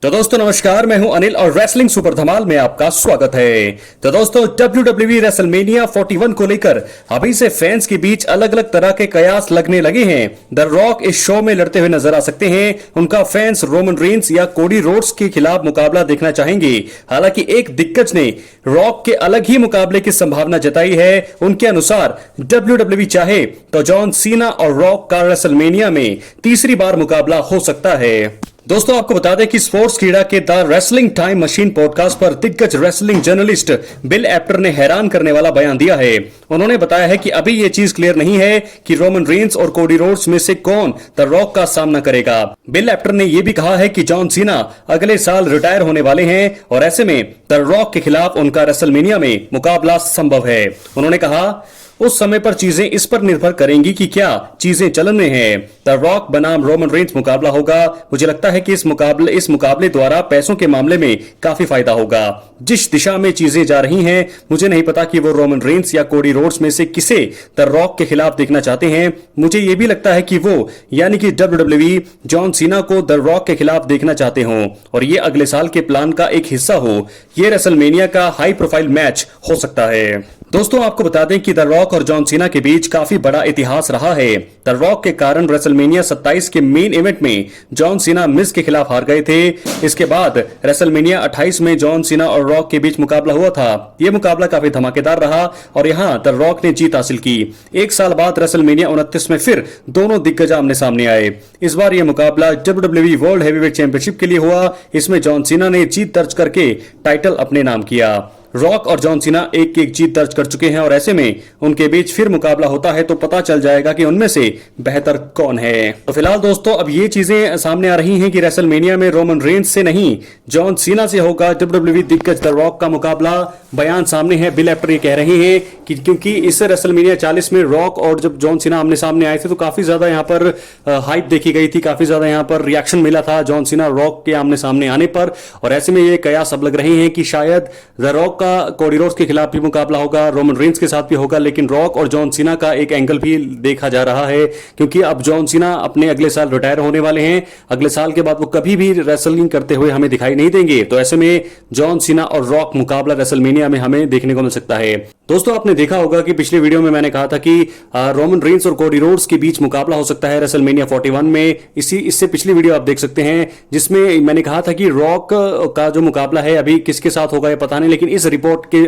तो दोस्तों नमस्कार, मैं हूं अनिल और रेसलिंग सुपर धमाल में आपका स्वागत है। तो दोस्तों WWE रेसलमेनिया 41 को लेकर अभी से फैंस के बीच अलग अलग तरह के कयास लगने लगे हैं। द रॉक इस शो में लड़ते हुए नजर आ सकते हैं। उनका फैंस रोमन रेंस या कोडी रोड्स के खिलाफ मुकाबला देखना चाहेंगे। हालांकि एक दिग्गज ने रॉक के अलग ही मुकाबले की संभावना जताई है। उनके अनुसार WWE चाहे तो जॉन सीना और रॉक का रेसलमेनिया में तीसरी बार मुकाबला हो सकता है। दोस्तों आपको बता दें कि स्पोर्ट्स क्रीड़ा के the wrestling time machine podcast पर दिग्गज रेसलिंग जर्नलिस्ट बिल एप्टर ने हैरान करने वाला बयान दिया है। उन्होंने बताया है कि अभी यह चीज क्लियर नहीं है कि रोमन रेंस और कोडी रोड्स में से कौन द रॉक का सामना करेगा। बिल एप्टर ने यह भी कहा है कि जॉन सीना अगले साल रिटायर होने वाले हैं और ऐसे में द रॉक के खिलाफ उनका रेसलमेनिया में मुकाबला संभव है। उन्होंने कहा उस समय पर चीजें इस पर निर्भर करेंगी कि क्या चीजें चलन में हैं। द रॉक बनाम रोमन रेंस मुकाबला होगा। मुझे लगता है कि इस मुकाबले द्वारा पैसों के मामले में काफी फायदा होगा। जिस दिशा में चीजें जा रही हैं, मुझे नहीं पता कि वो रोमन रेंस या कोडी रोड्स में से किसे द रॉक के खिलाफ देखना चाहते हैं। मुझे यह भी लगता है कि वो यानी कि WWE जॉन सीना को द रॉक के खिलाफ देखना चाहते हों और ये अगले साल के प्लान का एक हिस्सा हो। ये रेसलमेनिया का हाई प्रोफाइल मैच हो सकता है। दोस्तों आपको बता दें कि द रॉक और जॉन सीना के बीच काफी बड़ा इतिहास रहा है। द रॉक के कारण रेसलमेनिया 27 के मेन इवेंट में जॉन सीना मिज के खिलाफ हार गए थे। इसके बाद रेसलमेनिया 28 में जॉन सीना और रॉक के बीच मुकाबला हुआ था। यह मुकाबला काफी धमाकेदार रहा और यहां द रॉक ने जीत हासिल की। एक साल बाद रेसलमेनिया 29 में फिर दोनों दिग्गज आमने सामने आए। इस बार यह मुकाबला WWE वर्ल्ड हेवीवेट चैंपियनशिप के लिए हुआ। इसमें जॉन सीना ने जीत दर्ज करके टाइटल अपने नाम किया। रॉक और जॉन सीना एक एक जीत दर्ज कर चुके हैं और ऐसे में उनके बीच फिर मुकाबला होता है तो पता चल जाएगा कि उनमें से बेहतर कौन है। तो फिलहाल दोस्तों अब ये चीजें सामने आ रही हैं कि रेसलमेनिया में रोमन रेंस से नहीं जॉन सीना से होगा WWE दिग्गज द रॉक का मुकाबला। बयान सामने है। बिल एप्टर ये कह रहे हैं कि क्योंकि इस रेसलमेनिया 40 में रॉक और जब जॉन सीना आमने सामने आए थे तो काफी ज्यादा यहाँ पर हाइप देखी गई थी, काफी ज्यादा यहाँ पर रिएक्शन मिला था जॉन सीना रॉक के आमने सामने आने पर। और ऐसे में ये कयास अब लग रहे हैं कि शायद द रॉक का कोडी रोड्स के खिलाफ भी मुकाबला होगा, रोमन रेंस के साथ भी होगा, लेकिन रॉक और जॉन सीना का एक एंगल भी देखा जा रहा है क्योंकि अब जॉन सीना अपने अगले साल रिटायर होने वाले हैं। अगले साल के बाद वो कभी भी रेसलिंग करते हुए हमें दिखाई नहीं देंगे। तो ऐसे में जॉन सीना और रॉक मुकाबला रेसलमेनिया में हमें देखने को मिल सकता है। दोस्तों आपने देखा होगा कि पिछले वीडियो में मैंने कहा था कि रोमन रेंस और कोडी रोड्स के बीच मुकाबला हो सकता है रेसलमेनिया 41 में। इससे पिछली वीडियो आप देख सकते हैं जिसमें मैंने कहा था कि रॉक का जो मुकाबला है अभी किसके साथ होगा ये पता नहीं, लेकिन इस रिपोर्ट के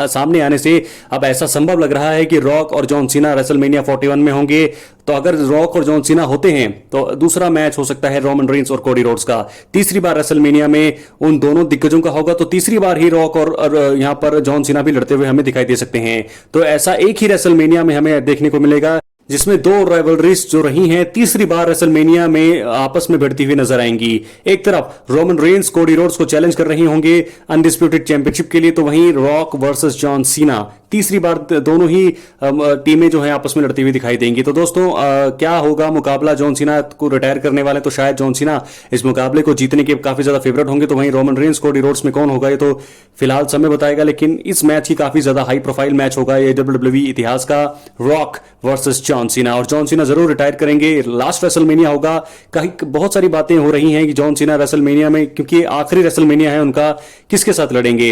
सामने आने से अब ऐसा संभव लग रहा है कि रॉक और जॉन सीना रेसलमेनिया 41 में होंगे। तो अगर रॉक और जॉन सीना होते हैं तो दूसरा मैच हो सकता है रोमन रेंस और कोडी रोड्स का। तीसरी बार रेसलमेनिया में उन दोनों दिग्गजों का होगा तो तीसरी बार ही रॉक और यहां पर जॉन सीना भी लड़ते हुए हमें दिखाई दे सकते हैं। तो ऐसा एक ही रेसलमेनिया में हमें देखने को मिलेगा जिसमें दो राइवलरीज जो रही हैं तीसरी बार रेसलमेनिया में आपस में भिड़ती हुई नजर आएंगी। एक तरफ रोमन रेंस कोडी रोड्स को चैलेंज कर रही होंगे अनडिस्प्यूटेड चैंपियनशिप के लिए, तो वहीं रॉक वर्सेस जॉन सीना तीसरी बार दोनों ही टीमें जो है आपस में लड़ती हुई दिखाई देंगी। तो दोस्तों क्या होगा मुकाबला? जॉन सीना को रिटायर करने वाले तो शायद जॉन सीना इस मुकाबले को जीतने के काफी ज्यादा फेवरेट होंगे, तो वहीं रोमन रेंस कोडी रोड्स में कौन होगा ये तो फिलहाल समय बताएगा। लेकिन इस मैच की काफी ज्यादा हाई प्रोफाइल मैच होगा ये WWE इतिहास का, रॉक वर्सेस जॉन सीना। और जॉन सीना जरूर रिटायर करेंगे, लास्ट रेसलमेनिया होगा। कहीं बहुत सारी बातें हो रही हैं कि जॉन सीना रेसलमेनिया में, क्योंकि आखिरी रेसलमेनिया है उनका, किसके साथ लड़ेंगे।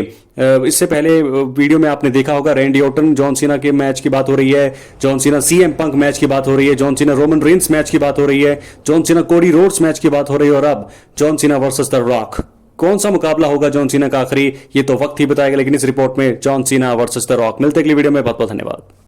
इससे पहले वीडियो में आपने देखा होगा रैंडी ऑर्टन जॉन सीना के मैच की बात हो रही है, जॉन सीना CM पंक मैच की बात हो रही है, John Cena Roman Reigns match की बात हो रही है, John Cena Cody Rhodes match की बात हो रही है और अब John Cena versus the rock. कौन सा मुकाबला होगा जॉन सीना का आखिरी, ये तो वक्त ही बताएगा। लेकिन इस रिपोर्ट में John Cena versus the rock. मिलते अगली वीडियो में, बहुत बहुत धन्यवाद।